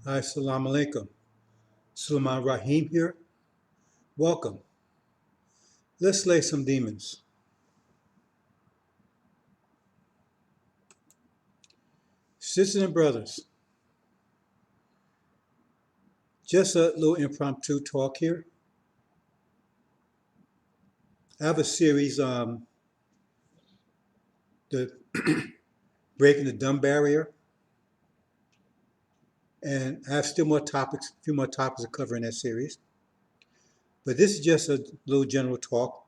Hi, Salam Alaikum. Sulaiman Rahim here. Welcome. Let's slay some demons. Sisters and brothers, just a little impromptu talk here. I have a series, the breaking the dumb barrier, and I have still more topics, a few more topics to cover in that series. But this is just a little general talk,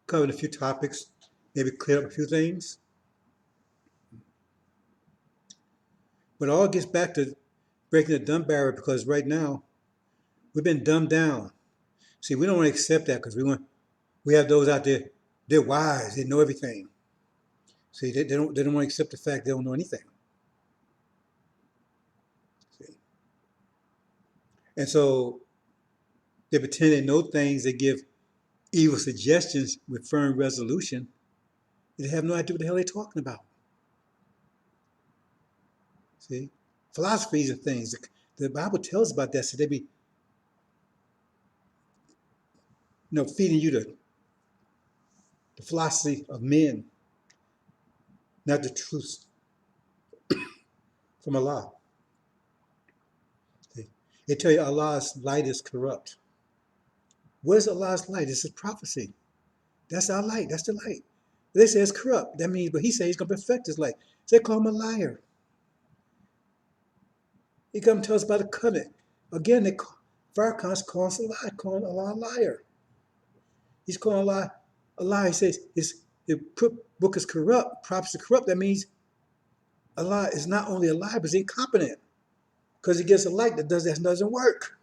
covering a few topics, maybe clear up a few things. But it all gets back to breaking the dumb barrier because right now we've been dumbed down. See, we don't want to accept that because we have those out there, they're wise, they know everything. See, they don't want to accept the fact they don't know anything. See? And so they pretend they know things, they give evil suggestions with firm resolution. They have no idea what the hell they're talking about. See? Philosophies and things. The Bible tells about that, so they be feeding you the philosophy of men, not the truth from Allah. See? They tell you Allah's light is corrupt. What is Allah's light? This is prophecy. That's our light. That's the light. They say it's corrupt. That means, but he says he's going to perfect his light. So they call him a liar. He come tell us about the covenant. Again, Farrakhan's calling us a liar, calling Allah a liar. He's calling Allah a liar. He says the book is corrupt, prophecy is corrupt. That means Allah is not only a liar, but he's incompetent. Because he gives a light that doesn't work.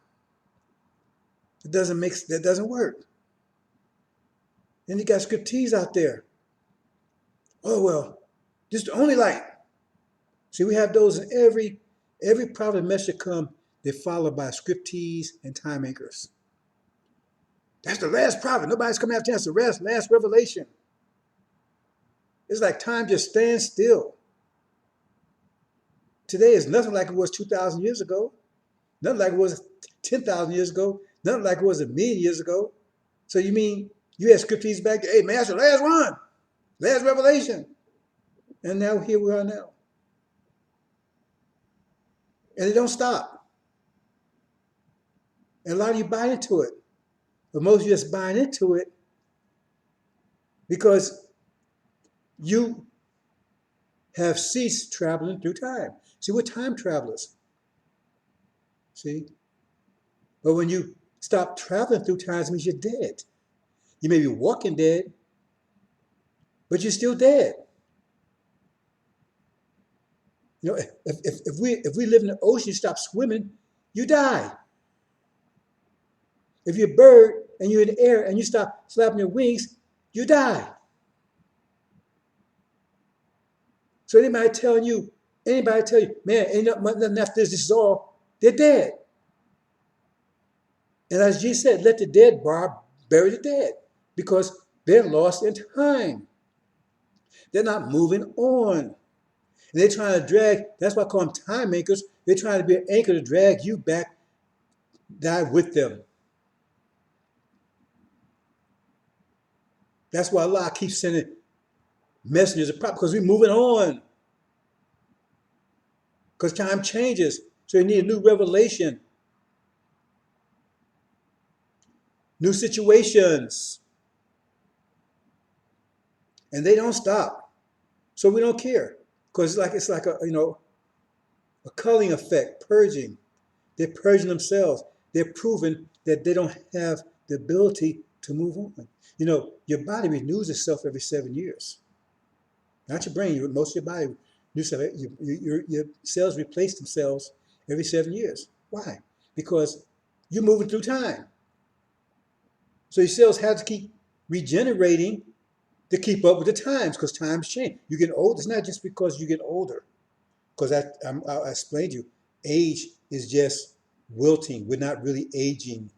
That doesn't work. Then you got scripties out there. Oh well, this is the only light. See, we have those in every prophet message come, they're followed by scriptees and time anchors. That's the last prophet. Nobody's coming after us. That's the last revelation. It's like time just stands still. Today is nothing like it was 2,000 years ago. Nothing like it was 10,000 years ago. Nothing like it was a million years ago. So you mean you had scriptees back there? Hey, man, that's the last one. Last revelation. And now here we are now. And it don't stop. And a lot of you buy into it. But most of you just buying into it because you have ceased traveling through time. See, we're time travelers. See? But when you stop traveling through time, it means you're dead. You may be walking dead, but you're still dead. You know, if we live in the ocean, you stop swimming, you die. If you're a bird and you're in the air and you stop flapping your wings, you die. So anybody tell you, man, ain't nothing after this is all, they're dead. And as Jesus said, let the dead bury the dead because they're lost in time. They're not moving on. And they're trying to drag, that's why I call them time makers. They're trying to be an anchor to drag you back, die with them. That's why Allah keeps sending messengers of prophet, because we're moving on. Because time changes. So you need a new revelation. New situations. And they don't stop. So we don't care. Because it's like a culling effect, purging. They're purging themselves. They're proving that they don't have the ability to move on. You know, your body renews itself every 7 years. Not your brain, most of your body renews itself. Your cells replace themselves every 7 years. Why? Because you're moving through time. So your cells have to keep regenerating to keep up with the times, because times change. You get old. It's not just because you get older. Because I explained to you, age is just wilting. We're not really aging,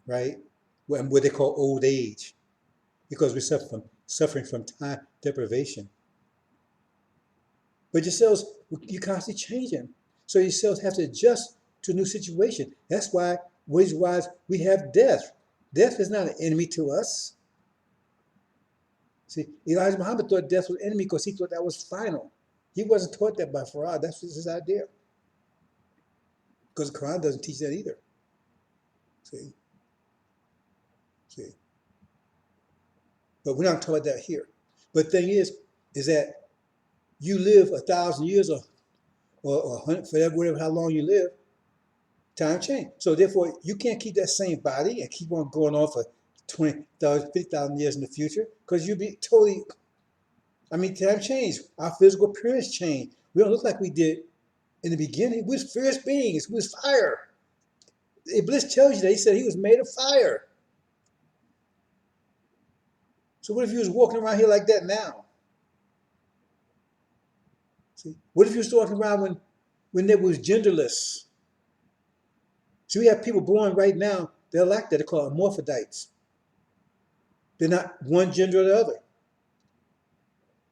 right? What they call old age, because we're suffering from time deprivation. But your cells, you're constantly changing. So your cells have to adjust to a new situation. That's why, wise, we have death. Death is not an enemy to us. See, Elijah Muhammad thought death was an enemy because he thought that was final. He wasn't taught that by Farad. That's his idea. Because the Quran doesn't teach that either. See? See? But we're not talking about that here. But the thing is that you live 1,000 years or 100, whatever, how long you live, time change. So therefore, you can't keep that same body and keep on going on for 20,000, 50,000 years in the future because you'll be totally, time change. Our physical appearance change. We don't look like we did in the beginning. We was fierce beings. We was fire. Iblis tells you that. He said he was made of fire. So what if you was walking around here like that now? See, what if you was walking around when they was genderless? So we have people born right now, they're like that, they're called hermaphrodites. They're not one gender or the other.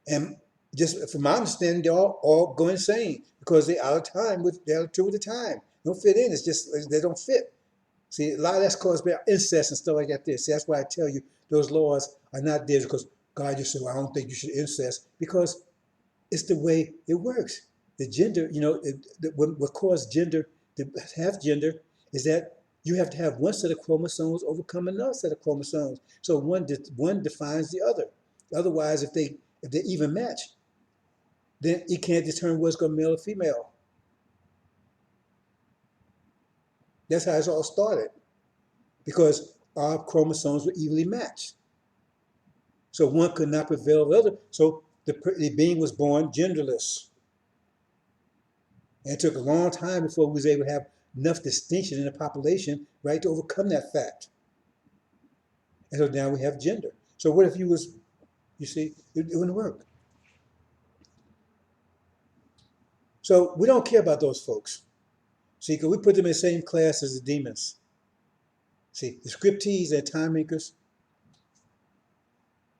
And just from my understanding, they all go insane because they're out of time they're out of time. They don't fit in, it's just they don't fit. See, a lot of that's caused by incest and stuff like that there. See, that's why I tell you those laws are not there because God just said, well, I don't think you should incest, because it's the way it works. The gender, what caused gender to have gender is that you have to have one set of chromosomes overcome another set of chromosomes. So one defines the other. Otherwise, if they even match, then you can't determine what's going to be male or female. That's how it's all started, because our chromosomes were evenly matched. So one could not prevail over the other. So the being was born genderless. And it took a long time before we was able to have enough distinction in the population, right, to overcome that fact. And so now we have gender. So what if you see, it wouldn't work. So we don't care about those folks. See, because we put them in the same class as the demons. See, the scriptees and time makers.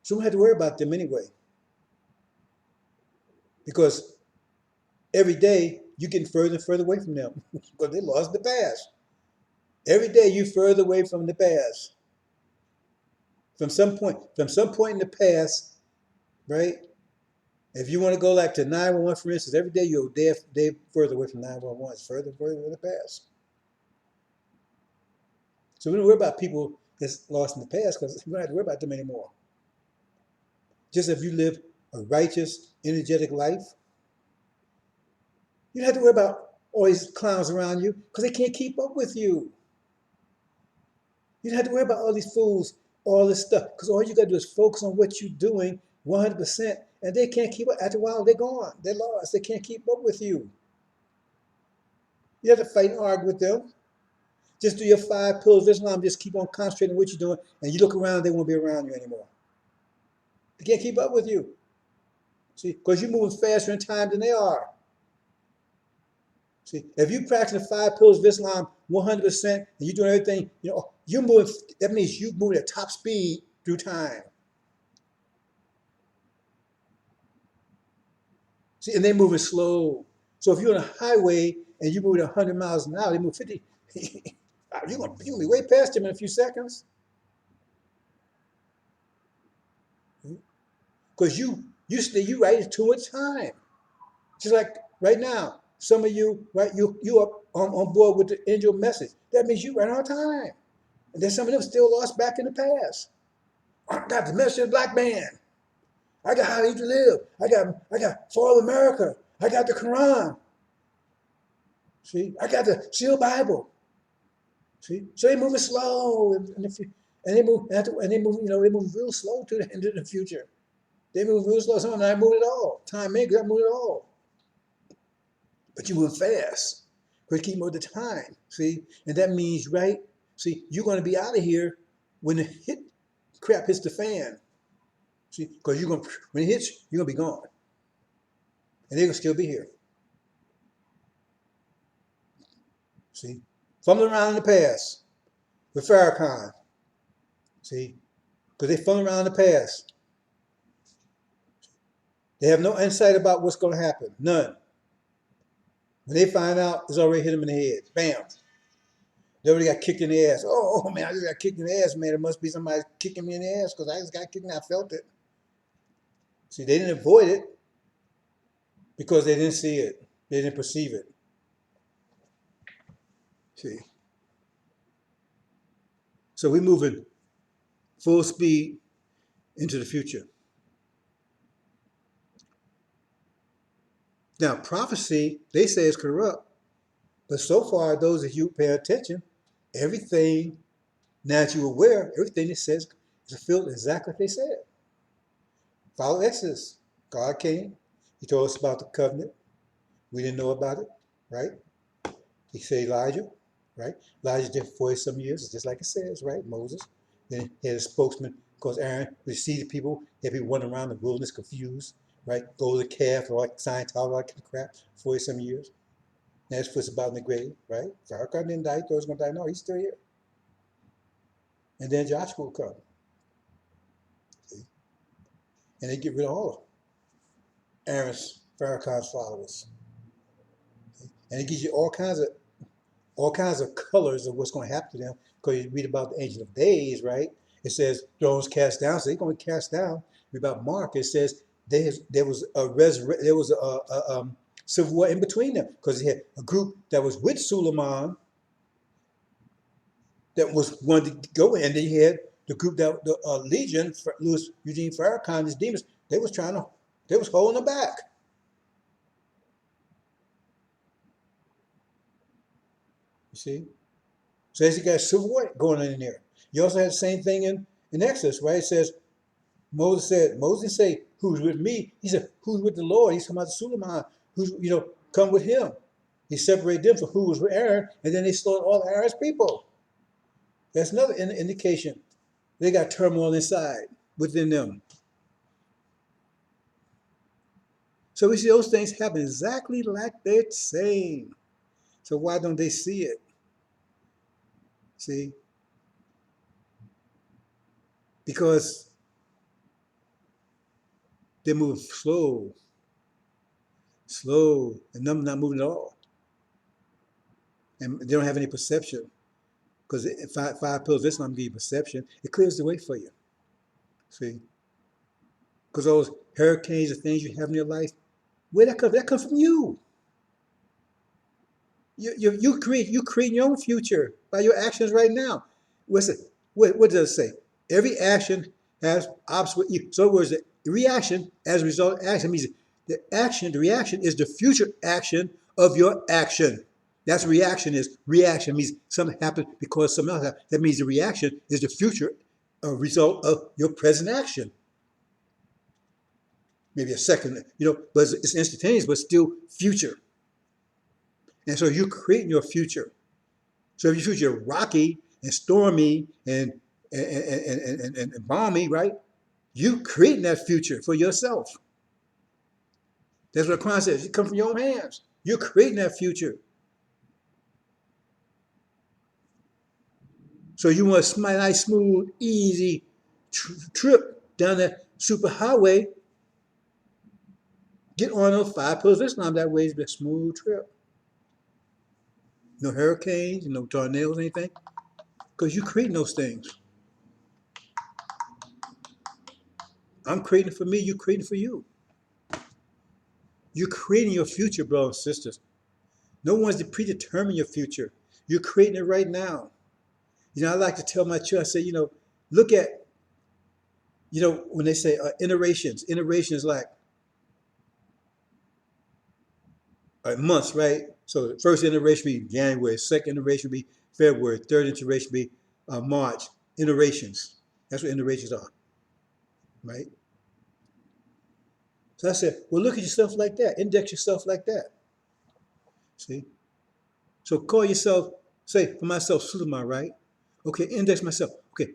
So we don't have to worry about them anyway. Because every day you're getting further and further away from them because they lost the past. Every day you're further away from the past. From some point in the past, right? If you want to go like to 911, for instance, every day you're day further away from 911. It's further and further in the past. So we don't worry about people that's lost in the past because we don't have to worry about them anymore. Just if you live a righteous, energetic life, you don't have to worry about all these clowns around you because they can't keep up with you. You don't have to worry about all these fools, all this stuff, because all you got to do is focus on what you're doing 100%, and they can't keep up. After a while, they're gone. They're lost. They can't keep up with you. You have to fight and argue with them. Just do your 5 pillars of Islam. Just keep on concentrating on what you're doing, and you look around, they won't be around you anymore. They can't keep up with you. See, because you're moving faster in time than they are. See, if you practice the 5 pillars of Islam 100% and you're doing everything, you're moving. That means you move at top speed through time. See, and they're moving slow. So if you're on a highway and you move at 100 miles an hour, they move 50. You're gonna be way past them in a few seconds. Because you right too much time. Just like right now, some of you, right, you are on board with the angel message. That means you right on time. And then some of them still lost back in the past. I got the message of the black man. I got how to live. I got For All America. I got the Quran. See, I got the Seal Bible. See, so they moving slow, and they move, they move real slow to the end of the future. They move real slow. Some of them not moving at all. Time makers not moving at all. But you move fast. Because you keep moving the time. See, and that means, right? See, you're going to be out of here when the crap hits the fan. See, because when it hits, you're going to be gone. And they're going to still be here. See, fumbling around in the past with Farrakhan. See, because they fumble around in the past. They have no insight about what's going to happen. None. When they find out, it's already hit them in the head. Bam. They already got kicked in the ass. Oh, man, I just got kicked in the ass, man. It must be somebody kicking me in the ass because I just got kicked and I felt it. See, they didn't avoid it because they didn't see it. They didn't perceive it. See. So we're moving full speed into the future. Now, prophecy, they say is corrupt, but so far, those of you who pay attention, everything, now that you're aware, everything it says is fulfilled exactly what they said. Follow Exodus. God came. He told us about the covenant. We didn't know about it, right? He said Elijah, right? Elijah did for 40 some years, just like it says, right? Moses. Then he had a spokesman, because Aaron would see the people, had people running around the wilderness confused, right? Golden calf, all that Scientology, all that crap, 40 some years. Now his foot's about in the grave, right? Farrakhan didn't die, he thought he was going to die. No, he's still here. And then Joshua will come. See? And they get rid of all of Aaron's, Farrakhan's followers. See? And it gives you all kinds of colors of what's going to happen to them, because you read about the Ancient of Days, right? It says thrones cast down, so they're going to be cast down. Read about Mark, it says there was a civil war in between them, because he had a group that was with Suleiman that was wanted to go in, and then he had the group that the Legion, Louis Eugene Farrakhan, his demons, they was holding them back. You see? So as you got a civil war going on in there. You also had the same thing in Exodus, right? It says, Moses didn't say, who's with me? He said, who's with the Lord? He's talking about the Suleiman, who's, come with him. He separated them from who was with Aaron, and then they slaughtered all Aaron's people. That's another indication. They got turmoil inside, within them. So we see those things happen exactly like they're saying. So why don't they see it? See? Because they're moving slow, and them not moving at all. And they don't have any perception. Because five pillars, this not give you perception. It clears the way for you. See? Because those hurricanes and things you have in your life, where that comes? That comes from you. You create your own future by your actions right now. What does it say? Every action has opposite. So in other words, the reaction as a result of action means the reaction is the future action of your action. That's what reaction is. Reaction means something happened because something else happened. That means the reaction is the future result of your present action. Maybe a second, but it's instantaneous, but still future. And so you're creating your future. So if your future is rocky and stormy and balmy, right? You creating that future for yourself. That's what the Quran says. It comes from your own hands. You're creating that future. So you want a nice, smooth, easy trip down that super highway. Get on those 5 pillars of Islam. That way it's a smooth trip. No hurricanes, no tornadoes, anything. Because you're creating those things. I'm creating it for me, you're creating it for you. You're creating your future, brothers and sisters. No one's to predetermine your future. You're creating it right now. I like to tell my children, I say, look at, when they say iterations is like months, right? So the first iteration will be January, second iteration will be February, third iteration will be March. Iterations. That's what iterations are, right? So I said, well, look at yourself like that. Index yourself like that. See? So call yourself, say for myself, Suleiman, right? Okay, index myself. Okay,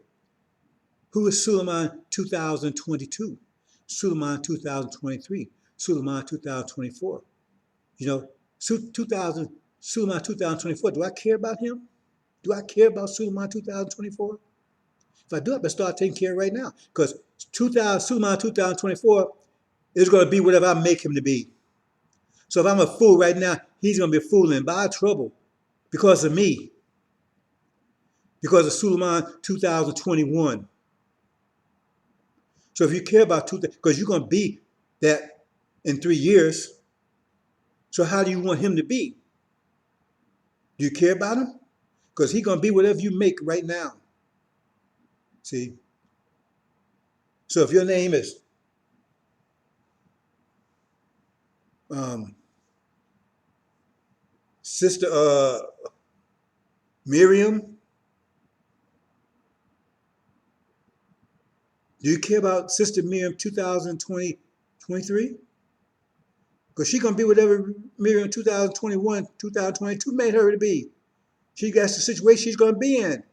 who is Suleiman 2022? Suleiman 2023? Suleiman 2024? Suleiman 2024, do I care about him? Do I care about Suleiman 2024? If I do, I better start taking care right now. Because Suleiman 2024 is going to be whatever I make him to be. So if I'm a fool right now, he's going to be a fool in bad trouble because of me, because of Suleiman 2021. So if you care about because you're going to be that in 3 years, so how do you want him to be? Do you care about him? Because he's going to be whatever you make right now. See? So if your name is um, Sister Miriam, do you care about Sister Miriam 2023? Because she's going to be whatever Miriam 2021, 2022 made her to be. That's the situation she's going to be in.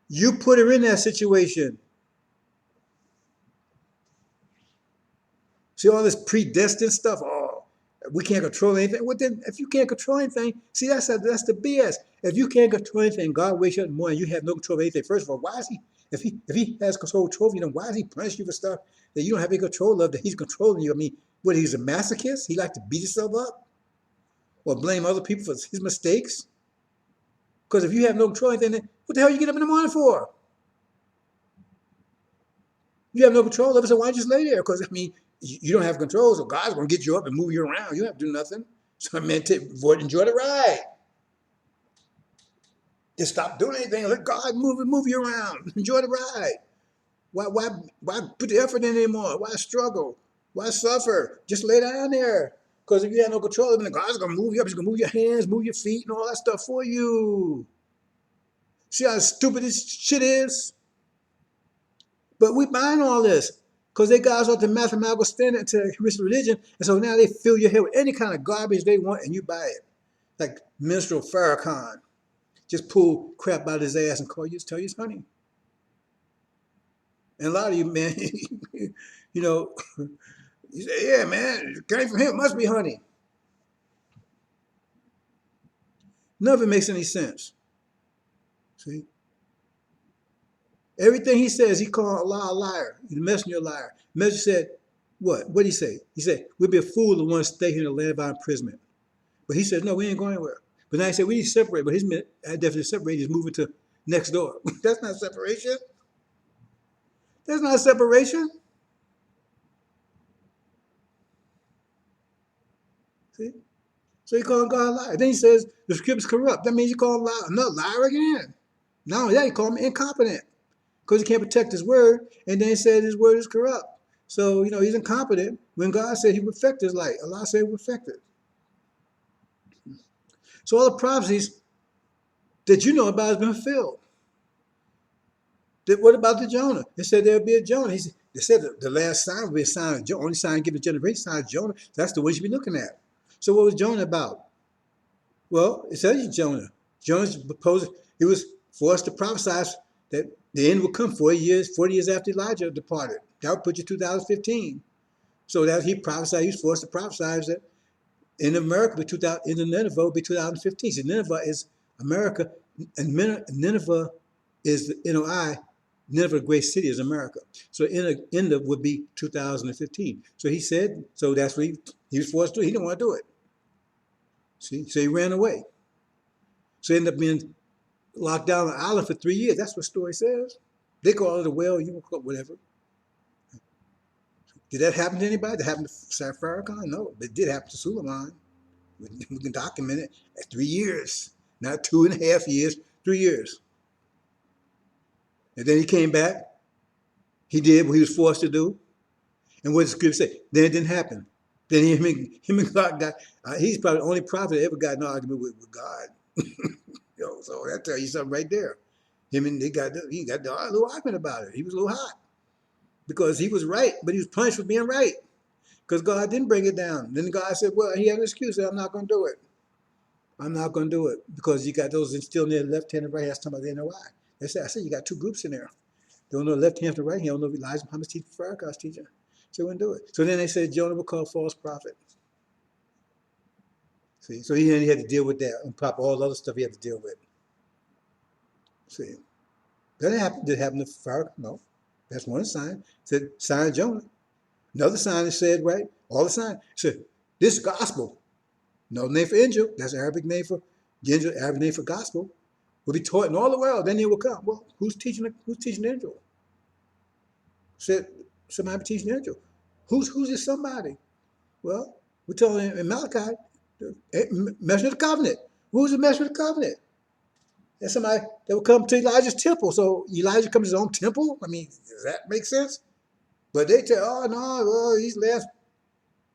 You put her in that situation. See all this predestined stuff. Oh, we can't control anything. Well, then, if you can't control anything, see that's the BS. If you can't control anything, God wakes you up in the morning, you have no control of anything. First of all, why is he? If he has control of you, then why is he punishing you for stuff that you don't have any control of? That he's controlling you. I mean, what? He's a masochist? He like to beat himself up or blame other people for his mistakes? Because if you have no control of anything, what the hell you get up in the morning for? You have no control of it, so why just lay there? Because, I mean, you don't have control, so God's going to get you up and move you around. You don't have to do nothing. So I meant to enjoy the ride. Just stop doing anything. Let God move you around. Enjoy the ride. Why put the effort in anymore? Why struggle? Why suffer? Just lay down there. Because if you have no control of it, God's going to move you up. He's going to move your hands, move your feet, and all that stuff for you. See how stupid this shit is? But we buying all this because they got us off the mathematical standard to religion, and so now they fill your head with any kind of garbage they want, and you buy it. Like Minstrel Farrakhan, just pull crap out of his ass and tell you it's honey. And a lot of you, man, you know, you say, yeah, man, it came from him, it must be honey. None of it makes any sense. See? Everything he says, he called Allah a liar. The messenger a liar. The messenger said, what? What did he say? He said, we'd be a fool to want to stay here in the land of our imprisonment. But he said, no, we ain't going anywhere. But now he said, we need to separate. But his definition of separate is moving to next door. That's not separation. That's not separation. See? So he called God a liar. Then he says, the scripture's corrupt. That means you call him another liar again. Not only that, he called him incompetent. Because he can't protect his word, and then he said his word is corrupt. So, he's incompetent when God said he would perfect his light. Allah said he would perfect it. So all the prophecies that you know about has been fulfilled. What about the Jonah? It said there'll be a Jonah. They said the last sign will be a sign of Jonah, only sign given to generation, sign of Jonah. That's the one you should be looking at. So what was Jonah about? Well, it says Jonah. Jonah's proposed, he was forced to prophesy that the end will come 40 years after Elijah departed. That would put you 2015. So that he prophesied, he was forced to prophesy that in America, in Nineveh would be 2015. So Nineveh is America, and Nineveh is the NOI. Nineveh, a great city, is America. So end of would be 2015. So he said, so that's what he was forced to do. He didn't want to do it. See, so he ran away. So he ended up being locked down on an island for 3 years. That's what the story says. They call it a whale, you can call it whatever. Did that happen to anybody? Did that happen to Farrakhan? No, but it did happen to Suleiman. We can document it at 3 years, not 2.5 years, 3 years. And then he came back. He did what he was forced to do. And what does the scripture say? Then it didn't happen. Then him and God got, he's probably the only prophet that ever got in an argument with God. So that tells you something right there. He got a little argument about it. He was a little hot because he was right, but he was punished for being right because God didn't bring it down. Then God said, well, he had an excuse. Said, I'm not going to do it. I'm not going to do it because you got those still near the left hand and right hand. Talking about they know why. I said you got two groups in there. They don't know the left hand from the right hand. They don't know if Elijah Muhammad's teacher, Farrakhan's teacher. So they wouldn't do it. So then they said Jonah would call false prophet. See, so he had to deal with that and pop all the other stuff he had to deal with. See, that happened. Did it happen to Farrakhan? No. That's one sign. It said sign of Jonah. Another sign that said, right? All the signs said, this gospel No name for angel. That's Arabic name for angel. Arabic name for gospel. Will be taught in all the world. Then they will come. Well, who's teaching? Who's teaching the angel? Said somebody teaching the angel. Who's this somebody? Well, we're telling in Malachi, measure of the covenant. Who's the measure of the covenant? That's somebody that will come to Elijah's temple. So Elijah comes to his own temple. I mean, does that make sense? But they tell, oh no, well, he's left.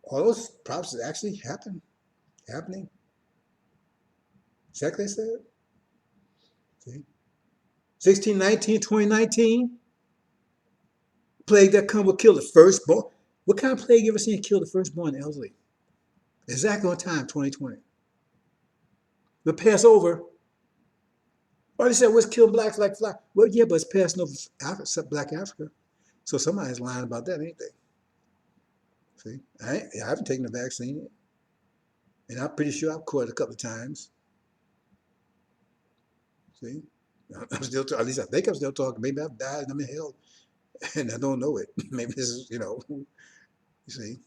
All those prophecies actually happening. Exactly said. See? 1619, 2019, plague that come will kill the firstborn. What kind of plague you ever seen kill the firstborn elderly? Exactly on time, 2020. The Passover. Or they said, what's killing blacks like fly? Well, yeah, but it's passing over black Africa. So somebody's lying about that, ain't they? See, I haven't taken the vaccine yet. And I'm pretty sure I've caught it a couple of times. See, I'm still, at least I think I'm still talking. Maybe I've died and I'm in hell and I don't know it. Maybe this is, you see.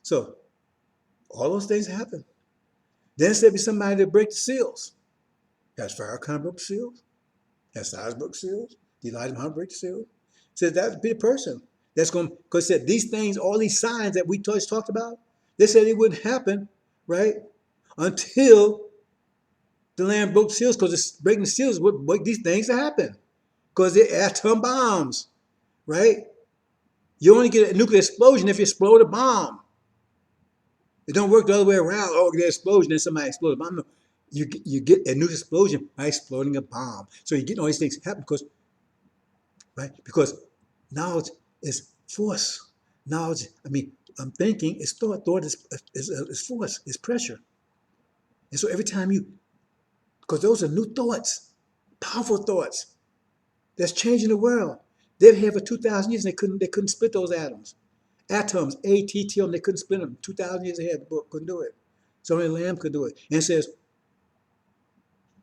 So all those things happen. Then there'll be somebody that break the seals. Has Farrakhan broke the seals? Has Cyrus broke the seals? Did Elijah Muhammad break the seals? Said that would be a person that's going, because said these things, all these signs that we just talked about, they said it wouldn't happen, right? Until the land broke the seals, because it's breaking the seals would make these things to happen. Because they're atom bombs, right? You only get a nuclear explosion if you explode a bomb. It don't work the other way around. Oh, get an explosion, then somebody explode a bomb. No. You get a nuclear explosion by exploding a bomb. So you're getting all these things happen because, right? Because knowledge is force. Knowledge, I'm thinking is thought. Thought is force, is pressure. And so every time because those are new thoughts, powerful thoughts that's changing the world. They've had for 2,000 years and they couldn't split those atoms. Atoms, A-T-T-O, they couldn't split them. 2,000 years ahead, the book couldn't do it. So only Lamb could do it. And it says,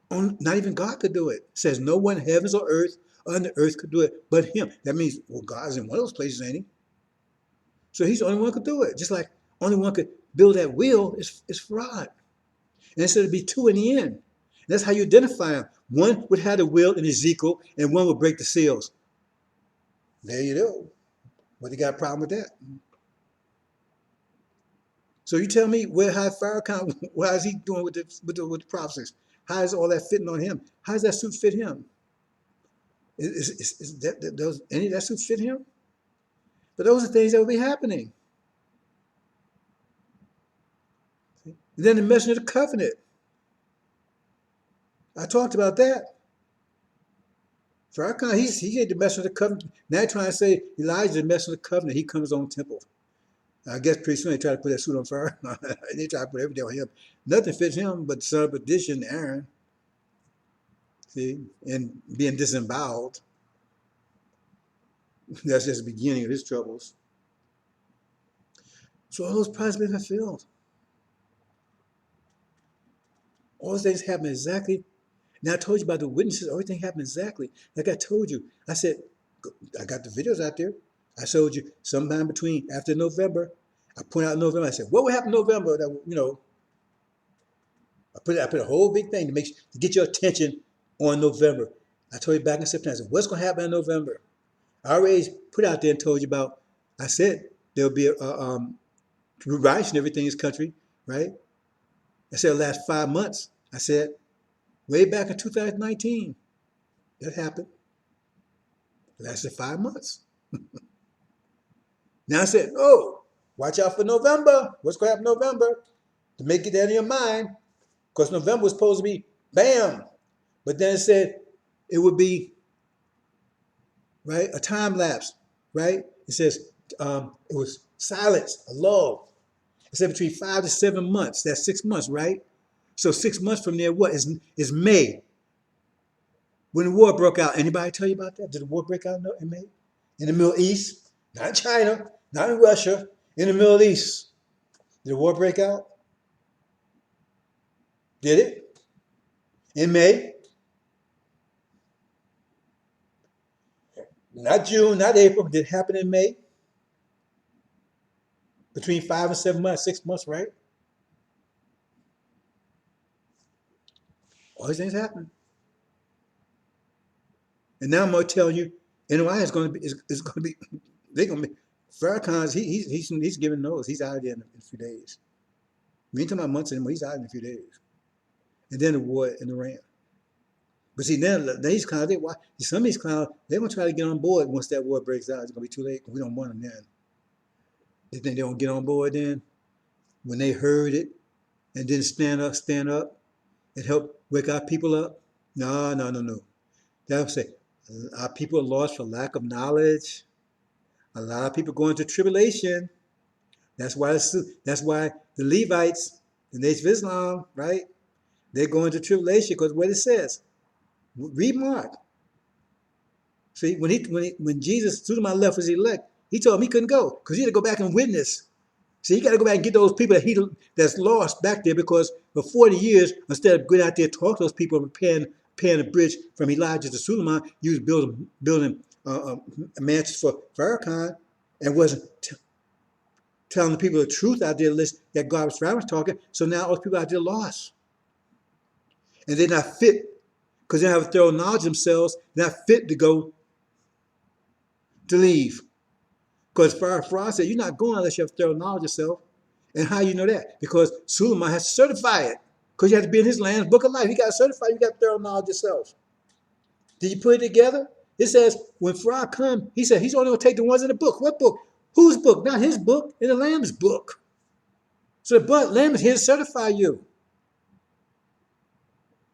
not even God could do it. It says, no one in heavens or earth, under earth could do it but him. That means, well, God's in one of those places, ain't he? So he's the only one who could do it. Just like only one could build that wheel is fraud. And it said it'd be two in the end. And that's how you identify them. One would have the wheel in Ezekiel, and one would break the seals. There you go. But you got a problem with that. So you tell me how Farrakhan, how is he doing with the prophecies? How is all that fitting on him? How does that suit fit him? Does any of that suit fit him? But those are things that will be happening. And then the messenger of the covenant. I talked about that. Farrakhan, he had the messenger of the covenant. Now they're trying to say Elijah is the messenger of the covenant. He comes his own temple. I guess pretty soon they try to put that suit on Farrakhan. They try to put everything on him. Nothing fits him but the son of perdition, Aaron. See, and being disemboweled. That's just the beginning of his troubles. So all those prophecies been fulfilled. All those things happen exactly. Now I told you about the witnesses. Everything happened exactly like I told you. I said, I got the videos out there. I showed you sometime between after November. I pointed out November. I said, what will happen in November? That I put a whole big thing to get your attention on November. I told you back in September. I said, what's going to happen in November? I already put out there and told you about. I said there'll be a rise in everything in this country, right? I said the last 5 months. I said way back in 2019, that happened. It lasted 5 months. Now I said, oh, watch out for November. What's going to happen in November? To make it that in your mind, because November was supposed to be bam. But then it said it would be, right, a time lapse, right? It says it was silence, a lull. It said between 5 to 7 months. That's 6 months, right? So 6 months from there, what is May? When the war broke out. Anybody tell you about that? Did the war break out in May? In the Middle East? Not in China, not in Russia, in the Middle East. Did the war break out? Did it? In May? Not June, not April. Did it happen in May? between 5 and 7 months, 6 months, right? All these things happen. And now I'm gonna tell you, NOI is gonna be they're gonna be Farrakhan's he's giving those. He's out of there in a few days. We ain't talking about months anymore, he's out in a few days. And then the war in Iran. But see, then these clowns, some of these clowns, they're gonna try to get on board once that war breaks out. It's gonna be too late. We don't want them then. They think they don't get on board then when they heard it and didn't stand up and help wake our people up. No, no, no, no. They'll say our people are lost for lack of knowledge. A lot of people go into tribulation. That's why the Levites, the Nation of Islam, right? They go into tribulation because what it says. Read Mark. See, when Jesus to my left was elect, he told him he couldn't go because he had to go back and witness. See, he got to go back and get those people that's lost back there because for 40 years, instead of going out there talk to those people and repairing a bridge from Elijah to Suleiman, you was building mansions for Farrakhan and wasn't telling the people the truth out there that God was talking. So now those people out there lost. And they're not fit because they don't have a thorough knowledge themselves, they're not fit to go to leave. Because Farah said, you're not going unless you have thorough knowledge yourself. And how you know that? Because Suleiman has to certify it. Because you have to be in his land's book of life. You got to certify, you got thorough knowledge yourself. Did you put it together? It says, when Farah come, he said, he's only going to take the ones in the book. What book? Whose book? Not his book, in the Lamb's book. So the Lamb is here to certify you.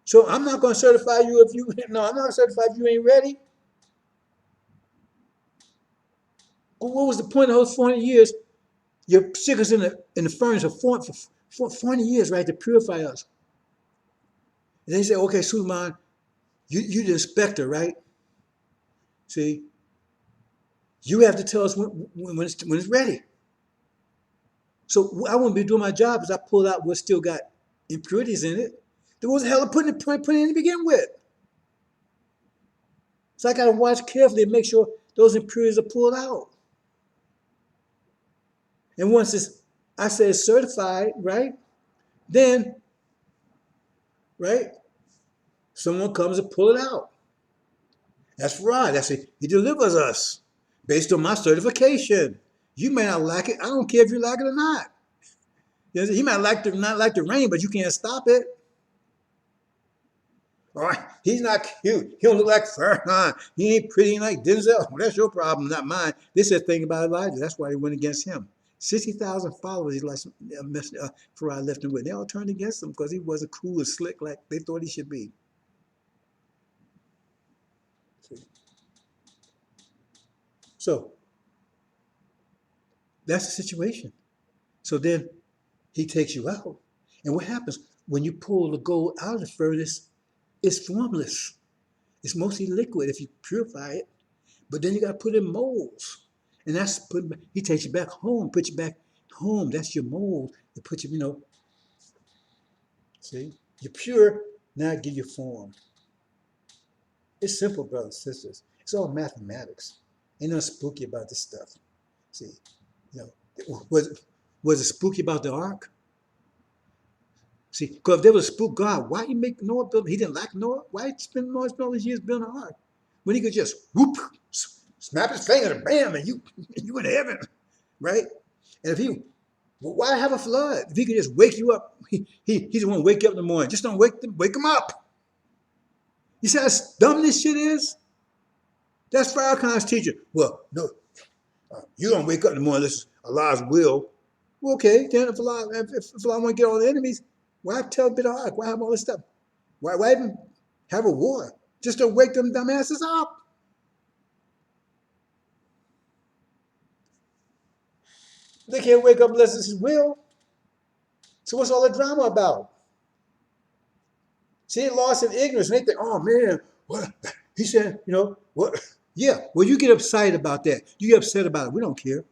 So I'm not going to certify you I'm not going to certify if you ain't ready. What was the point of those 40 years? Your stick us in the furnace for 40 years, right, to purify us. And they say, okay, Suleiman, you the inspector, right? See, you have to tell us when it's ready. So I wouldn't be doing my job as I pulled out what still got impurities in it. There was a hell of putting it in to begin with. So I got to watch carefully and make sure those impurities are pulled out. And once I say it's certified, right? Then, right? Someone comes and pull it out. That's right. That's it. He delivers us based on my certification. You may not like it. I don't care if you like it or not. He might not like the rain, but you can't stop it. All right. He's not cute. He don't look like Farrakhan. He ain't pretty like Denzel. Well, that's your problem, not mine. This is the thing about Elijah. That's why they went against him. 60,000 followers. He's like Farah left him with. They all turned against him because he wasn't cool and slick like they thought he should be. So that's the situation. So then he takes you out. And what happens when you pull the gold out of the furnace? It's formless. It's mostly liquid if you purify it. But then you got to put in molds. And he takes you back home, puts you back home. That's your mold. It puts you, see? You're pure, now I give you form. It's simple, brothers and sisters. It's all mathematics. Ain't nothing spooky about this stuff. See, was it spooky about the ark? See, because if there was a spook God, why he make Noah build? He didn't like Noah. Why spend all these years building an ark when he could just whoop, snap his finger, and bam, and you in heaven, right? And why have a flood? If he could just wake you up, he's the one to wake you up in the morning. Just don't wake them up. You see how dumb this shit is? That's Farrakhan's teacher. Well, no, you don't wake up in the morning. This is Allah's will. Well, okay, then if Allah want to get all the enemies, why tell a bit of ark? Why have all this stuff? Why even have a war? Just to wake them dumbasses up. They can't wake up unless it's his will. So what's all the drama about? See, they lost in ignorance. And they think, oh man, what? He said, what? Yeah, well, you get upset about that. You get upset about it. We don't care.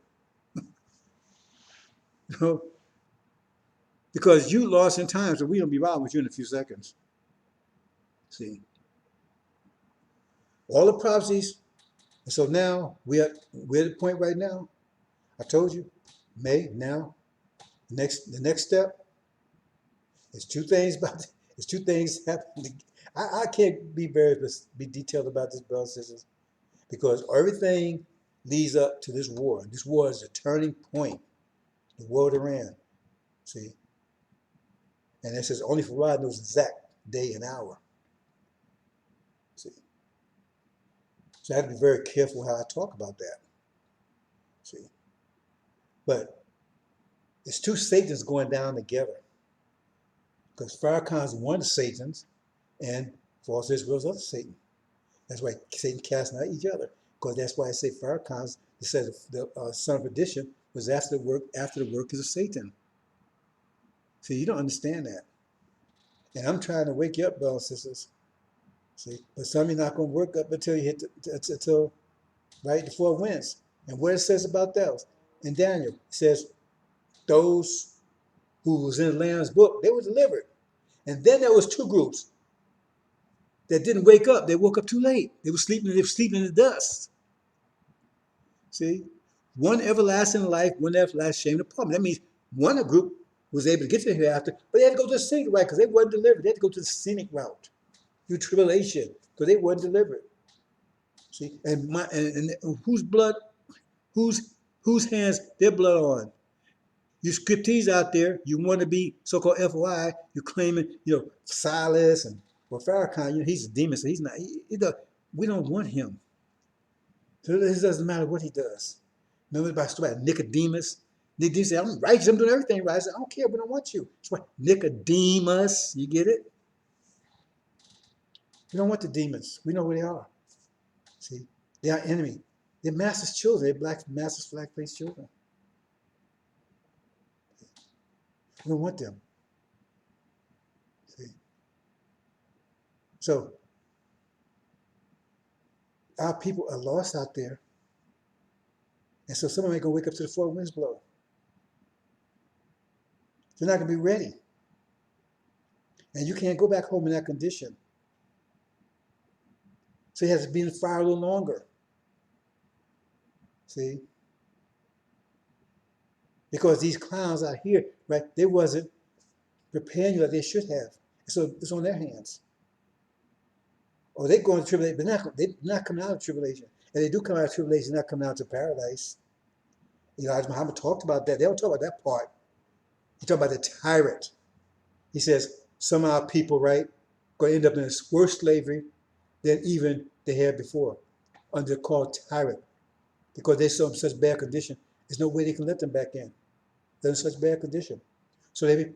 Because you lost in time, so we don't be bothered with you in a few seconds. See? All the prophecies. And so now we're at the point right now. I told you, Now the next step is two things about it's two things happening. I can't be detailed about this, brothers and sisters, because everything leads up to this war. This war is a turning point. The war of Iran. See, and it says only for God knows exact day and hour. See, so I have to be very careful how I talk about that. See, but it's two Satans going down together, because Farrakhan is one of the Satans, and false Israel is other Satan. That's why Satan casting out each other, because that's why I say Farrakhan, it says the son of perdition was after the work of Satan. See, you don't understand that, and I'm trying to wake you up, brothers and sisters. See, but some of you not going to work up until you hit until right the 4 winds. And what it says about those in Daniel, it says those who was in the Lamb's book, they were delivered. And then there was two groups that didn't wake up. They woke up too late. They were sleeping in the dust. See? One everlasting life, one everlasting shame and apartment. That means one group was able to get to the hereafter, but they had to go to the scenic route because they weren't delivered. They had to go to the scenic route through tribulation because they weren't delivered. See? And whose blood, whose hands their blood on? You scripties out there, you want to be so-called FOI, you're claiming, Silas and Farrakhan, he's a demon, so he's not, we don't want him. So it doesn't matter what he does. Remember the story about Nicodemus? Nicodemus said, I'm righteous, I'm doing everything right. I said, I don't care, we don't want you. That's why Nicodemus, you get it? We don't want the demons. We know who they are. See, they are enemy. They're master's children. They're master's flag-faced children. We don't want them. See? So, our people are lost out there. And so some of them ain't going to wake up to the 4 winds blow. They're not going to be ready. And you can't go back home in that condition. So he has to be in the fire a little longer. See? Because these clowns out here, right, they wasn't preparing you like they should have. So it's on their hands. Or they go into tribulation, but they're not coming out of tribulation. And they do come out of tribulation, they're not coming out to paradise. Elijah Muhammad talked about that. They don't talk about that part. He talked about the tyrant. He says some of our people, right, going to end up in worse slavery than even they had before, under called tyrant, because they're so in such bad condition. There's no way they can let them back in. They're in such bad condition. So they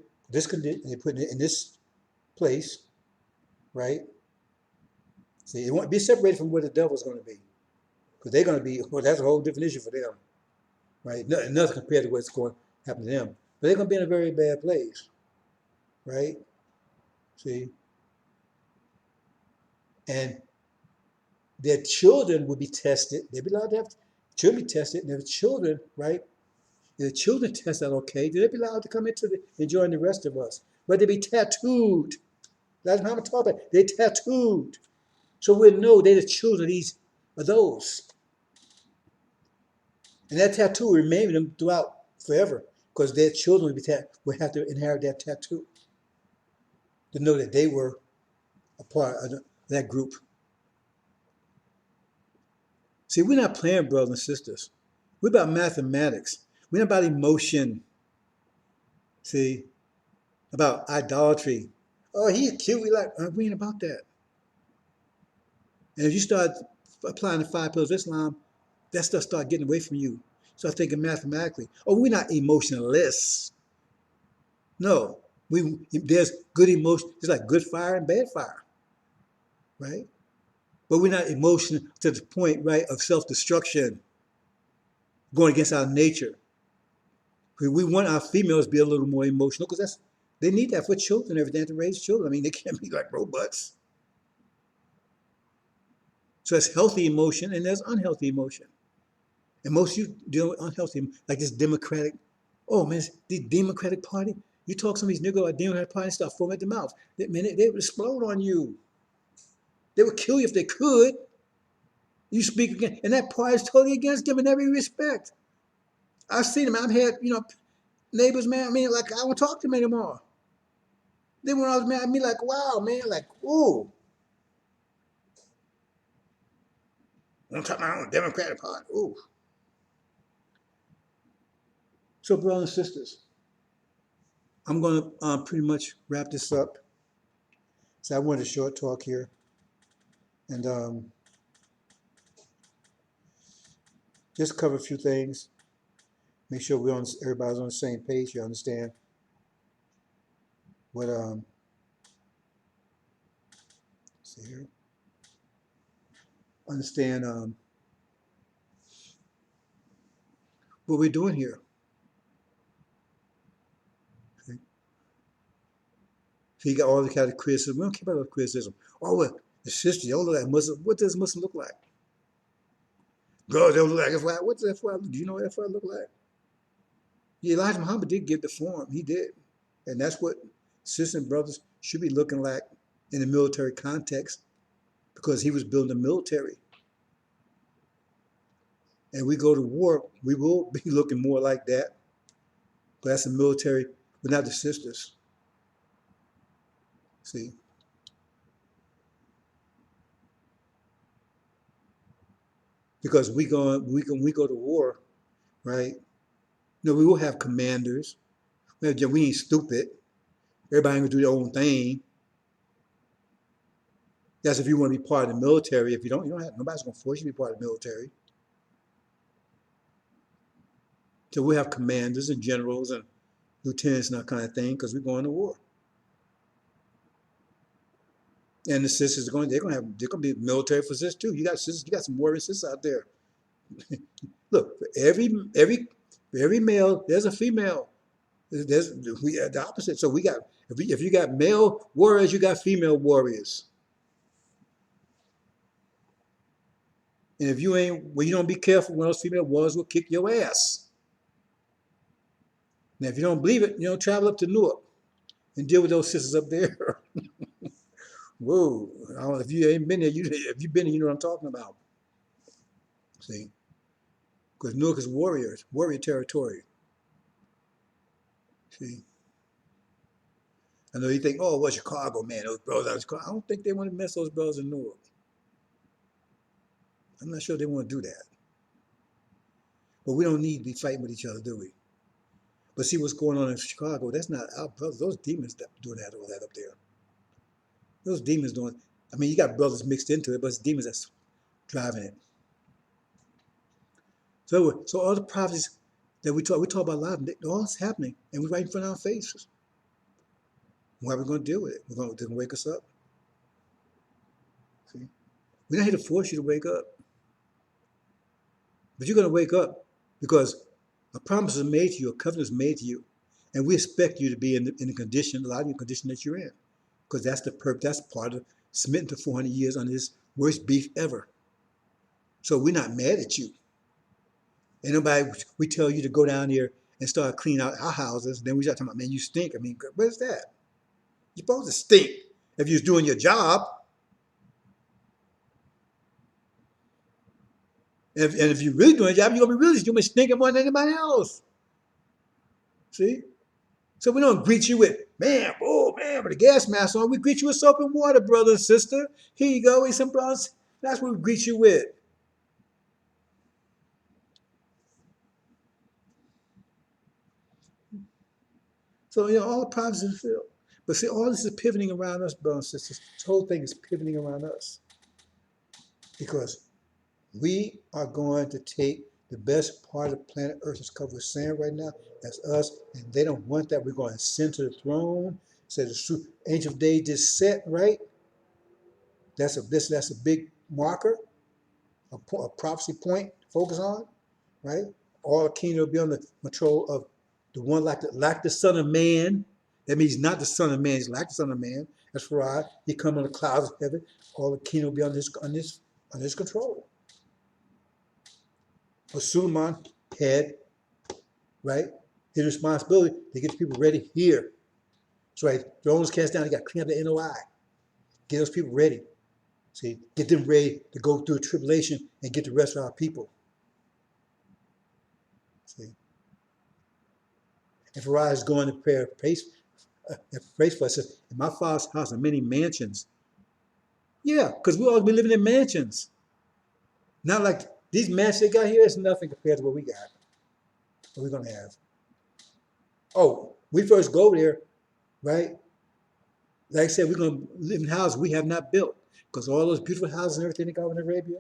put it in this place, right? See, it won't be separated from where the devil's going to be, because they're going to be. Well, that's a whole different issue for them, right? Nothing compared to what's going to happen to them. But they're going to be in a very bad place, right? See, and their children will be tested. They'll be allowed to have children be tested, and their children, right? If the children test out okay, they'll be allowed to come into and join the rest of us. But they'll be tattooed. That's what I'm talking about. They're tattooed. So we'll know they're the children of those. And that tattoo will remain with them throughout forever, because their children will have to inherit that tattoo to know that they were a part of that group. See, we're not playing, brothers and sisters. We're about mathematics. We're not about emotion. See, about idolatry. Oh, he's cute. We ain't about that. And if you start applying the 5 pillars of Islam, that stuff start getting away from you. Start thinking mathematically. Oh, we're not emotionalists. No, there's good emotion. It's like good fire and bad fire, right? But we're not emotional to the point, right, of self-destruction, going against our nature. We want our females to be a little more emotional, because they need that for children, everything, to raise children. I mean, they can't be like robots. So there's healthy emotion and there's unhealthy emotion. And most of you deal with unhealthy, like this Democratic, oh man, the Democratic Party. You talk to some of these niggas about Democratic Party, start foaming at the mouth. They would explode on you. They would kill you if they could. You speak again, and that party is totally against them in every respect. I've seen them. I've had, neighbors, man. I mean, like, I won't talk to them anymore. Then when I was mad, I mean, like, wow, man, like, ooh. I'm talking about the Democratic Party. Ooh. So, brothers and sisters, I'm going to pretty much wrap this up. So I wanted a short talk here. And just cover a few things. Make sure everybody's on the same page. You understand what, see here. Understand what we're doing here. Okay? So you got all the kind of criticism. We don't care about the criticism. Oh, well, the sister, they don't look like Muslim. What does Muslim look like? Girls, they don't look like FY. What does FY look? Do you know what FY look like? Yeah, Elijah Muhammad did give the form. He did. And that's what sisters and brothers should be looking like in the military context, because he was building the military. And we go to war, we will be looking more like that. But that's the military, but not the sisters. See? Because we go to war, right? No, we will have commanders. We ain't stupid. Everybody gonna do their own thing. That's if you want to be part of the military. If you don't have, nobody's gonna force you to be part of the military. So we have commanders and generals and lieutenants and that kind of thing, because we're going to war. And the sisters they're gonna be military for sisters too. You got sisters, you got some warrior sisters out there. Look, for every male, there's a female. There's the opposite. So we got if you got male warriors, you got female warriors. And if you don't be careful, one of those female warriors will kick your ass. Now, if you don't believe it, travel up to Newark and deal with those sisters up there. Whoa! I don't know if you ain't been there, if you've been there, you know what I'm talking about. See, because Newark is warrior territory. See, I know you think, oh, well, Chicago, man, those brothers out of Chicago. I don't think they want to mess those brothers in Newark. I'm not sure they want to do that. But we don't need to be fighting with each other, do we? But see what's going on in Chicago. That's not our brothers. Those demons doing all that up there. Those demons doing. I mean, you got brothers mixed into it, but it's demons that's driving it. So all the prophecies that we talk about a lot of them, all it's happening, and we're right in front of our faces. Why are we going to deal with it? They're going to wake us up. See, we're not here to force you to wake up, but you're going to wake up because a promise is made to you, a covenant is made to you, and we expect you to be in the condition, a lot of the condition that you're in, because that's the purpose. That's part of submitting to 400 years on this worst beef ever. So we're not mad at you. And nobody, we tell you to go down here and start cleaning out our houses. Then we start talking about, man, you stink. I mean, what is that? You're supposed to stink if you're doing your job. And if you're really doing your job, you're going to be stinking more than anybody else. See? So we don't greet you with, man, oh, man, with a gas mask on. We greet you with soap and water, brother and sister. Here you go, eat some brothers. That's what we greet you with. So, all the problems are filled. But see, all this is pivoting around us, brothers and sisters. This whole thing is pivoting around us. Because we are going to take the best part of planet Earth is covered with sand right now. That's us. And they don't want that. We're going to ascend to the throne. So the Ancient of Days just set, right? That's a big marker, a prophecy point to focus on, right? All the kingdom will be under the control of the one like the Son of Man. That means not the Son of Man, he's like the Son of Man. That's right. He come on the clouds of heaven. All the kingdom will be under his control. But Suleiman had, right, his responsibility to get the people ready here. That's right. Thrones cast down, he got to clean up the NOI. Get those people ready. See, get them ready to go through a tribulation and get the rest of our people. See. And Farah is going to prepare a place for us. In my father's house are many mansions. Yeah, because we all be living in mansions. Not like these mansions they got here is nothing compared to what we got, what we're going to have. Oh, we first go there, right? Like I said, we're going to live in houses we have not built. Because all those beautiful houses and everything they got in Arabia,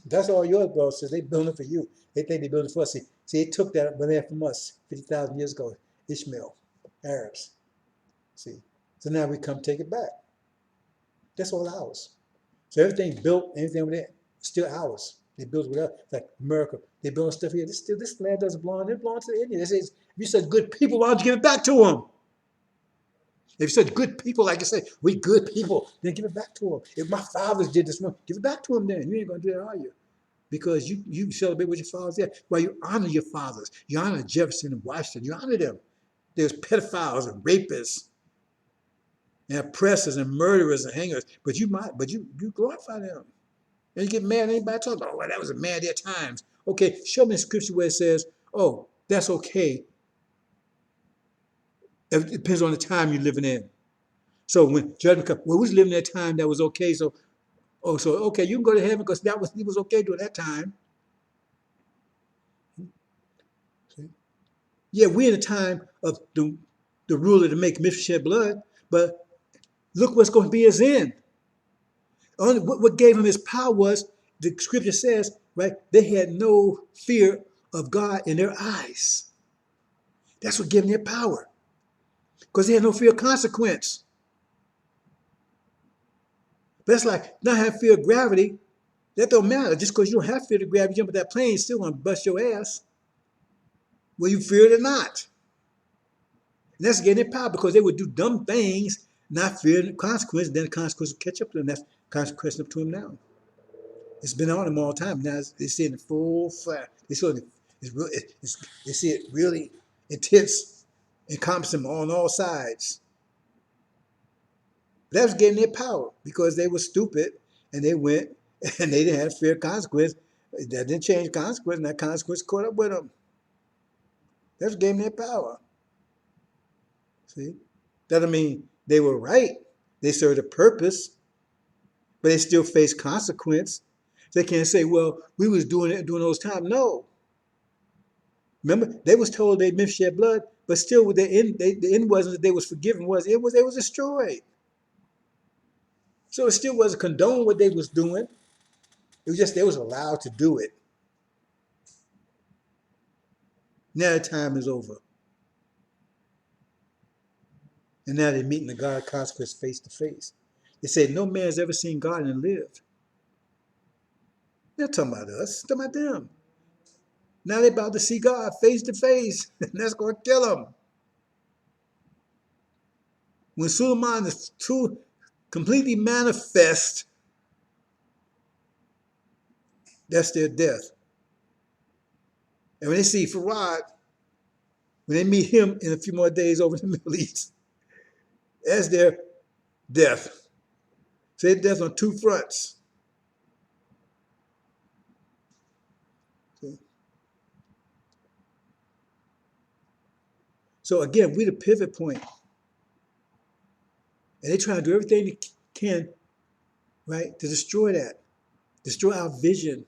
that's all yours, bro. Says they building it for you. They think they building it for us. See, they took that land from us 50,000 years ago. Ishmael, Arabs. See, so now we come take it back. That's all ours. So everything built, anything over there, still ours. They built whatever. Like America, they build stuff here. This land doesn't belong. It belongs to the Indians. They say, if you said good people, why don't you give it back to them? If you said good people, like I say, we good people, then give it back to them. If my fathers did this one, give it back to them then. You ain't going to do that, are you? Because you celebrate what your fathers did. Well, you honor your fathers. You honor Jefferson and Washington. You honor them. There's pedophiles and rapists and oppressors and murderers and hangers. But you glorify them. And you get mad at anybody talking about, oh, well, that was a man at their times. Okay, show me a scripture where it says, oh, that's okay. It depends on the time you're living in. So when judgment comes, well, we was living in that time that was okay. So okay, you can go to heaven because it was okay during that time. See? Yeah, we're in a time of the ruler to make mischief shed blood, but look what's going to be his end. Only what gave him his power was, the scripture says, right, they had no fear of God in their eyes. That's what gave them their power. Because they had no fear of consequence. But that's like not having fear of gravity. That don't matter. Just because you don't have fear of gravity, jump at that plane, it's still going to bust your ass. Whether you fear it or not. And that's getting their power because they would do dumb things, not fearing the consequence. Then the consequence will catch up to them. That's the consequence up to them now. It's been on them all the time. Now they see it in full flat. They see it really intense, encompassing on all sides. But that was getting their power because they were stupid and they went and they didn't have fear of consequence. That didn't change consequence, and that consequence caught up with them. That was getting their power. See? That doesn't mean they were right. They served a purpose, but they still face consequence. They can't say, well, we was doing it during those times. No. Remember, they was told they must shed blood, but still the end wasn't that they was forgiven, they was destroyed. So it still wasn't condoned what they was doing. It was just they was allowed to do it. Now the time is over. And now they're meeting the God of consequence face to face. They say no man's ever seen God and lived. They're talking about us, they're talking about them. Now they're about to see God face to face, and that's going to kill them. When Suleiman is too completely manifest, that's their death. And when they see Farad, when they meet him in a few more days over in the Middle East, that's their death. So their death on two fronts. See? So again, we're the pivot point. And they try to do everything they can, right, to destroy that, destroy our vision.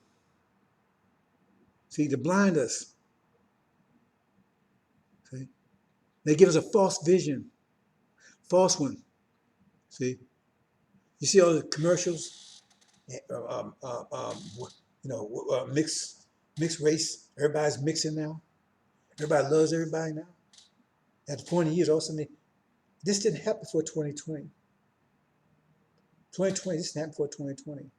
See, to blind us. See? They give us a false vision, false one. See? You see all the commercials, mixed race. Everybody's mixing now. Everybody loves everybody now. After 20 years, all of a sudden, this didn't happen before 2020. 2020, this didn't happen before 2020.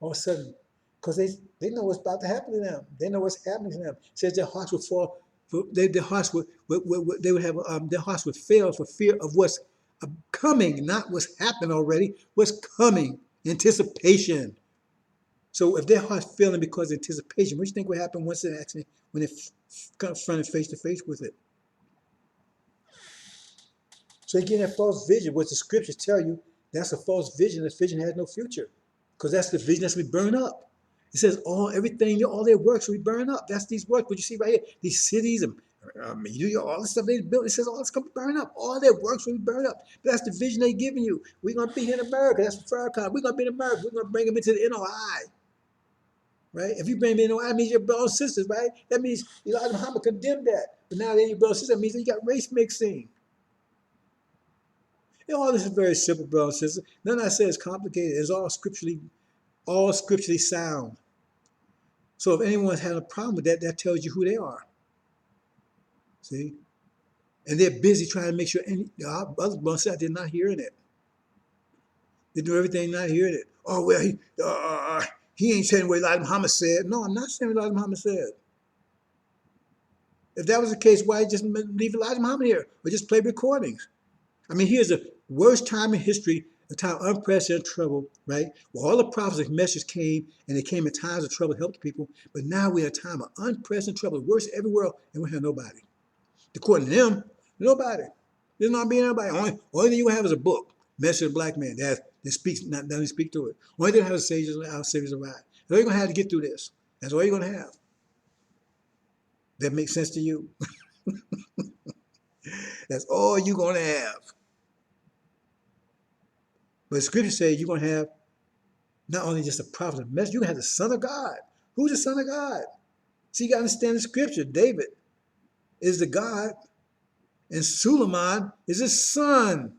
All of a sudden, because they know what's about to happen to them. They know what's happening to them. It says their hearts would fall. Their hearts would fail for fear of what's coming, not what's happened already. What's coming? Anticipation. So if their heart's failing because of anticipation, what do you think will happen when they confronted face to face with it? So again, that false vision, what the scriptures tell you, that's a false vision. This vision has no future, because that's the vision that's we burn up. It says all their works we burn up. That's these works. What you see right here, these cities and I mean, all the stuff they built, it says all it's going to burn up. All their works will be burned up. But that's the vision they're giving you. We're going to be here in America. That's the Farrakhan. We're going to be in America. We're going to bring them into the NOI. Right? If you bring them into NOI, that means your brothers and sisters, right? That means Elijah Muhammad condemned that. But now they're your brothers and sisters. That means you got race mixing. And all this is very simple, brothers and sisters. None of I say is complicated. It's all scripturally sound. So if anyone's having a problem with that, that tells you who they are. See? And they're busy trying to make sure our other brothers out there not hearing it. They do everything not hearing it. Oh, well, he ain't saying what Elijah Muhammad said. No, I'm not saying what Elijah Muhammad said. If that was the case, why just leave Elijah Muhammad here? Or just play recordings? I mean, here's the worst time in history, a time of unprecedented trouble, right? Where all the prophets and messages came, and they came in times of trouble to help the people. But now we're in a time of unprecedented trouble, the worst everywhere, and we have nobody. According to them, nobody. There's not being anybody. Only thing you have is a book, Message of the Black Man, that speaks, not doesn't speak through it. Only thing you have is our Savior's arrived. That's all you're going to have to get through this. That's all you're going to have. That makes sense to you? That's all you're going to have. But the scripture says you're going to have not only just a prophet and message, you're going to have the Son of God. Who's the Son of God? See, you got to understand the scripture. David is the God, and Suleiman is his son.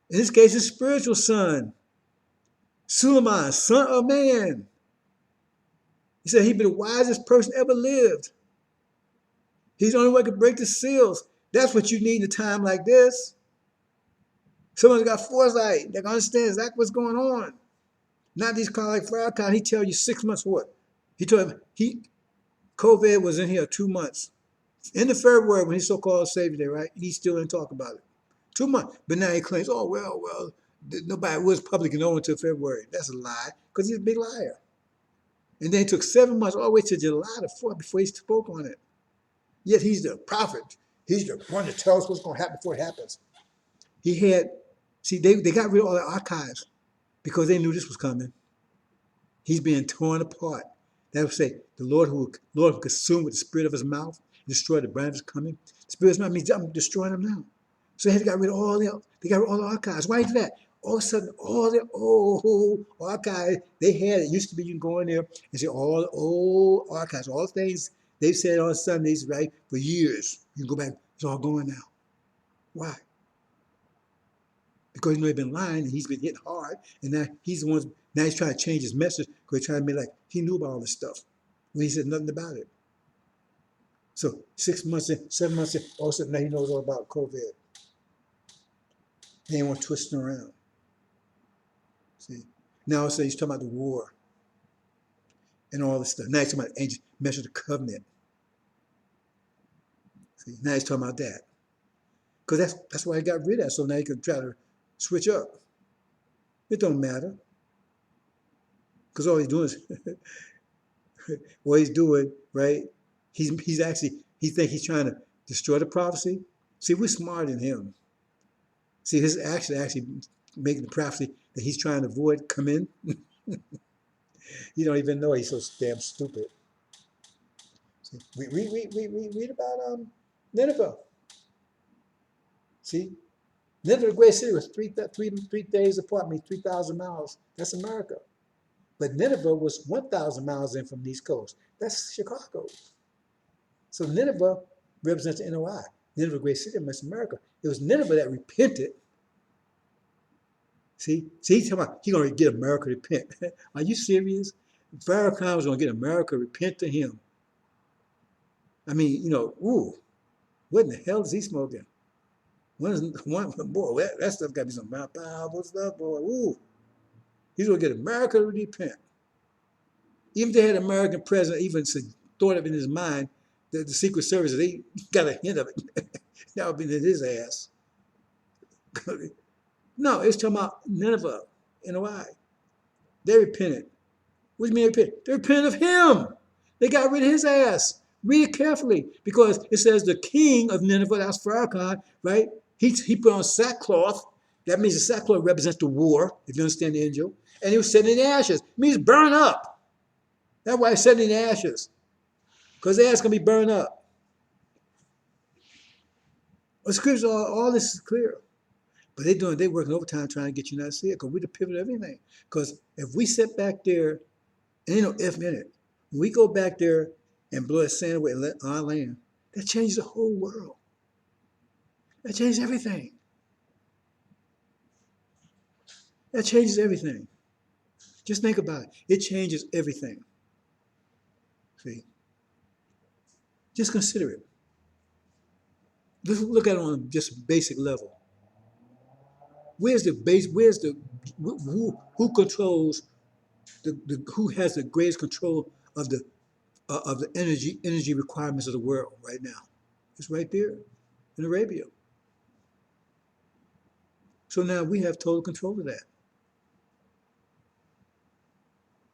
In this case, his spiritual son. Suleiman, son of man. He said he'd be the wisest person ever lived. He's the only one who could break the seals. That's what you need in a time like this. Someone's got foresight. They can understand exactly what's going on. Not these kind like Farrakhan. He tell you 6 months what? He told him COVID was in here 2 months. In the February when he so-called Savior Day, right? He still didn't talk about it. 2 months. But now he claims, oh, well, nobody was public and known until February. That's a lie, because he's a big liar. And then it took 7 months all the way to July the 4th before he spoke on it. Yet he's the prophet. He's the one that tells us what's going to happen before it happens. He had, see, they got rid of all the archives because they knew this was coming. He's being torn apart. That would say, the Lord who consumed with the spirit of his mouth, destroy the brand of his coming. The spirit of his mouth means I'm destroying them now. So they got rid of all the archives. Why is that? All of a sudden, all the old archives they had, it used to be you can go in there and see all the old archives, all the things they've said on Sundays, right, for years. You can go back, it's all going now. Why? Because they've been lying and he's been hitting hard, and now he's the one, now he's trying to change his message because he's trying to be like he knew about all this stuff when he said nothing about it. So 6 months in, 7 months in, all of a sudden now he knows all about COVID. He ain't want twisting around. See? Now so he's talking about the war and all this stuff. Now he's talking about the ancient message of the covenant. See? Now he's talking about that. Because that's why he got rid of that. So now he can try to switch up. It don't matter. Because all he's doing is what he's doing, right? He's actually, he think he's trying to destroy the prophecy. See, we're smarter than him. See, his action actually making the prophecy that he's trying to avoid come in. You don't even know he's so damn stupid. See, we read about Nineveh. See, Nineveh, a great city, was three days apart, means 3,000 miles. That's America. But Nineveh was 1,000 miles in from the East Coast. That's Chicago. So Nineveh represents the NOI. Nineveh, a great city, that's America. It was Nineveh that repented. See, he's talking about he's going to get America to repent. Are you serious? Farrakhan was going to get America to repent to him. I mean, ooh, what in the hell is he smoking? Boy, that stuff got to be some powerful stuff, boy. Ooh, he's going to get America to repent. Even if they had an American president, even thought of in his mind that the Secret Service, they got a hint of it. That would be in his ass. No, it's talking about Nineveh, NOI. They repented. What do you mean they repented? They repented of him. They got rid of his ass. Read it carefully, because it says the king of Nineveh, that's Farrakhan, right? He put on sackcloth. That means the sackcloth represents the war, if you understand the angel. And he was set in the ashes. It means burn up. That's why he's set in the ashes, because the ass going to be burned up. The scriptures, all this is clear. But they working overtime trying to get you not to see it because we're the pivot of everything. Because if we sit back there, and ain't no if in it, when we go back there and blow that sand away and let our land, that changes the whole world. That changes everything. That changes everything. Just think about it. It changes everything. See? Just consider it. Just look at it on just a basic level. Where's the base? Where's the who controls who has the greatest control of the energy requirements of the world right now? It's right there in Arabia. So now we have total control of that.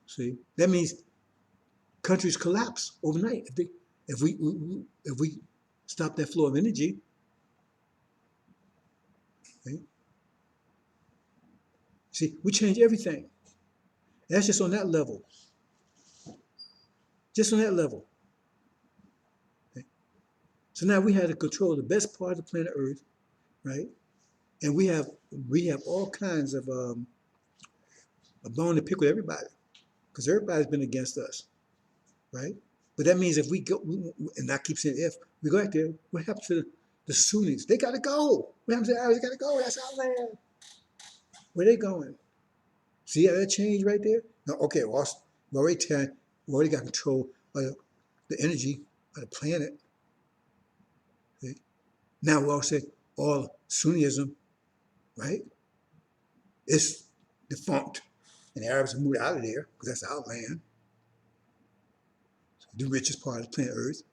See, that means countries collapse overnight if we stop that flow of energy. Right? See, we change everything. That's just on that level. Just on that level. Okay? So now we have to control the best part of the planet Earth, right? And we have all kinds of a bone to pick with everybody, because everybody's been against us, right? But that means if we go, and I keep saying if we go out there, what happens to the Sunnis? They got to go. What happens to the Arabs? They got to go. That's our land. Where they going? See how that change right there? No, okay, we already got control of the energy of the planet. Okay? Now we all said all Sunnism, right? It's defunct. And the Arabs have moved out of there because that's our land. The richest part of the planet Earth,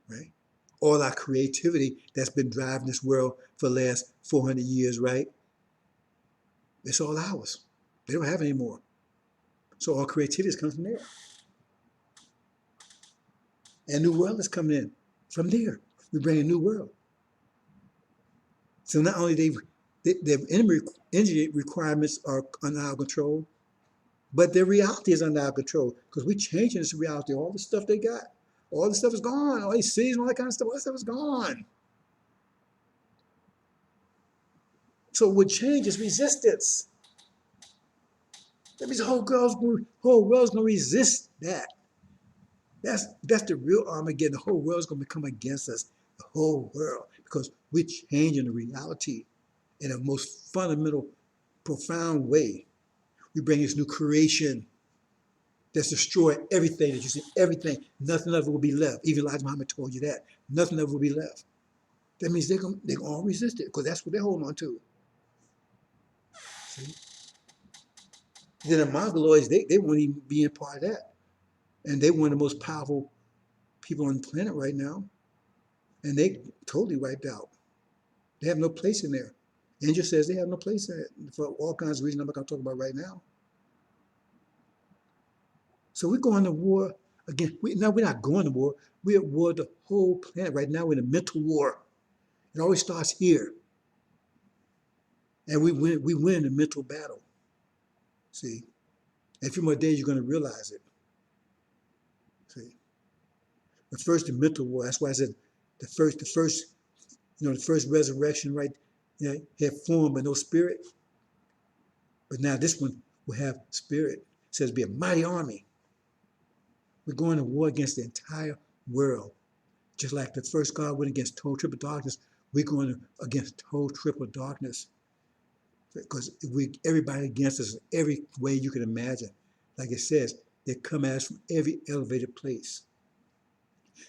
right? All our creativity that's been driving this world for the last 400 years, right? It's all ours. They don't have any more. So all creativity is coming from there. And new world is coming in from there. We bring a new world. So not only their energy requirements are under our control, but their reality is under our control because we're changing this reality. All the stuff they got, all the stuff is gone. All these cities and all that kind of stuff, all that stuff is gone. So what changes resistance. That means the whole world's gonna resist that. That's the real Armageddon. The whole world's gonna come against us. The whole world, because we're changing the reality in a most fundamental, profound way. We bring this new creation that's destroyed everything that you see, everything. Nothing of it will be left. Even Elijah Muhammad told you that. Nothing of it will be left. That means they're gonna all resist it because that's what they're holding on to. See? Then the Mongoloids, they won't even be a part of that. And they're one of the most powerful people on the planet right now. And they totally wiped out. They have no place in there. Angel says they have no place in it for all kinds of reasons I'm not going to talk about right now. So we're going to war again. We're not going to war. We're at war the whole planet. Right now we're in a mental war. It always starts here. And we win the mental battle. See? In a few more days you're going to realize it. See? But first the mental war. That's why I said the first resurrection, right? Had form but no spirit. But now this one will have spirit. It says be a mighty army. We're going to war against the entire world. Just like the first God went against total triple darkness, we're going against total triple darkness. Because everybody against us in every way you can imagine. Like it says, they come at us from every elevated place.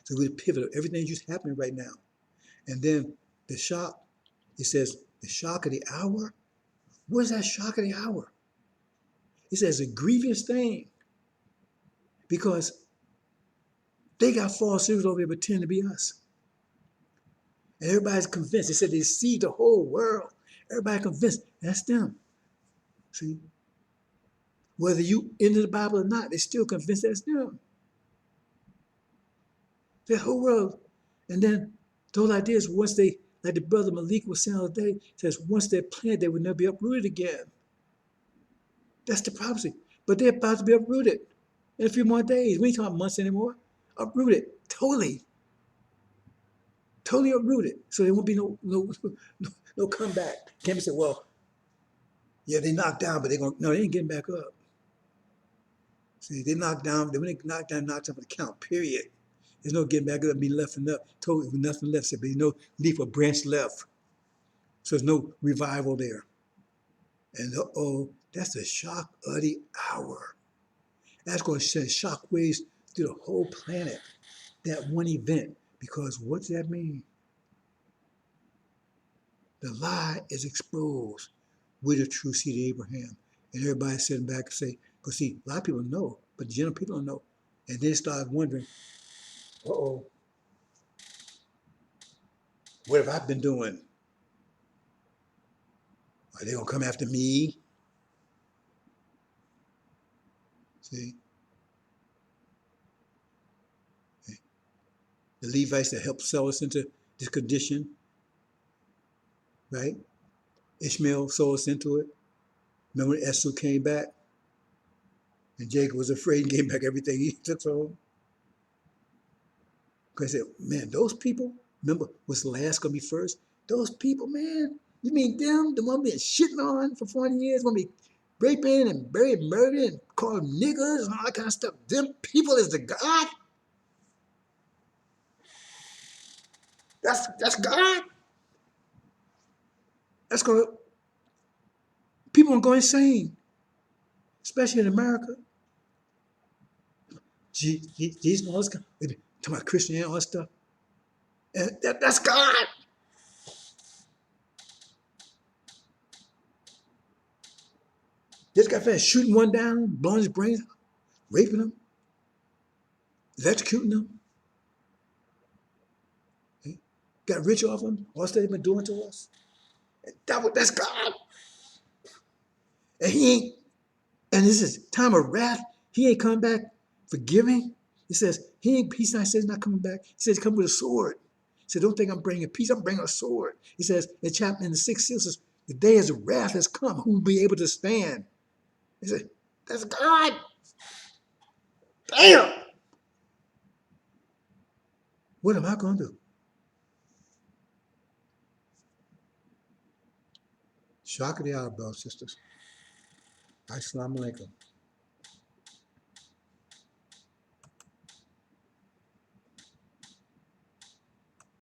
So we're pivotal. Everything's just happening right now. And then the shock, it says, the shock of the hour. What is that shock of the hour? It says a grievous thing. Because they got false heroes over here pretending to be us. And everybody's convinced. They said they see the whole world. Everybody convinced that's them. See? Whether you into the Bible or not, they're still convinced that's them. The whole world. And then the whole idea is once they, like the brother Malik was saying the other day, says once they're planted, they will never be uprooted again. That's the prophecy. But they're about to be uprooted in a few more days. We ain't talking months anymore. Uprooted. Totally. Totally uprooted. So there won't be no comeback. Can't be said, well, yeah, they knocked down, but they're gonna no, they ain't getting back up. See, they knocked down, when they knocked down for the count, period. There's no getting back up, be nothing left, totally nothing left. So there's no leaf or branch left. So there's no revival there. And that's the shock of the hour. That's going to send shock waves through the whole planet. That one event. Because what's that mean? The lie is exposed. We're the true seed of Abraham. And everybody's sitting back and say, because see, a lot of people know, but the general people don't know. And then start wondering, uh-oh, what have I been doing? Are they going to come after me? See? The Levites that helped sell us into this condition, right? Ishmael sold us into it. Remember when Esau came back? And Jacob was afraid and gave back everything he took from him. Because I said, man, those people, remember, was the last going to be first? Those people, man, you mean them, the one being shitting on for 40 years, going to be raping and burying, murdering, and calling them niggers and all that kind of stuff. Them people is the God? That's God? That's going to, people are going insane, especially in America. Jesus and all this kind of, talking about Christianity and all that stuff. And that's God. This guy finished shooting one down, blowing his brains out, raping him, electrocuting him. Okay? Got rich off him. All that they've been doing to us. And that's God. And he ain't, and this is time of wrath. He ain't coming back forgiving. He says, he's not, says not coming back. He says, come with a sword. He said, don't think I'm bringing peace, I'm bringing a sword. He says, in the sixth seal says, the day of wrath has come. Who will be able to stand? He said, that's God. Damn. What am I going to do? Shock of the hour, brothers and sisters. Assalamu alaikum.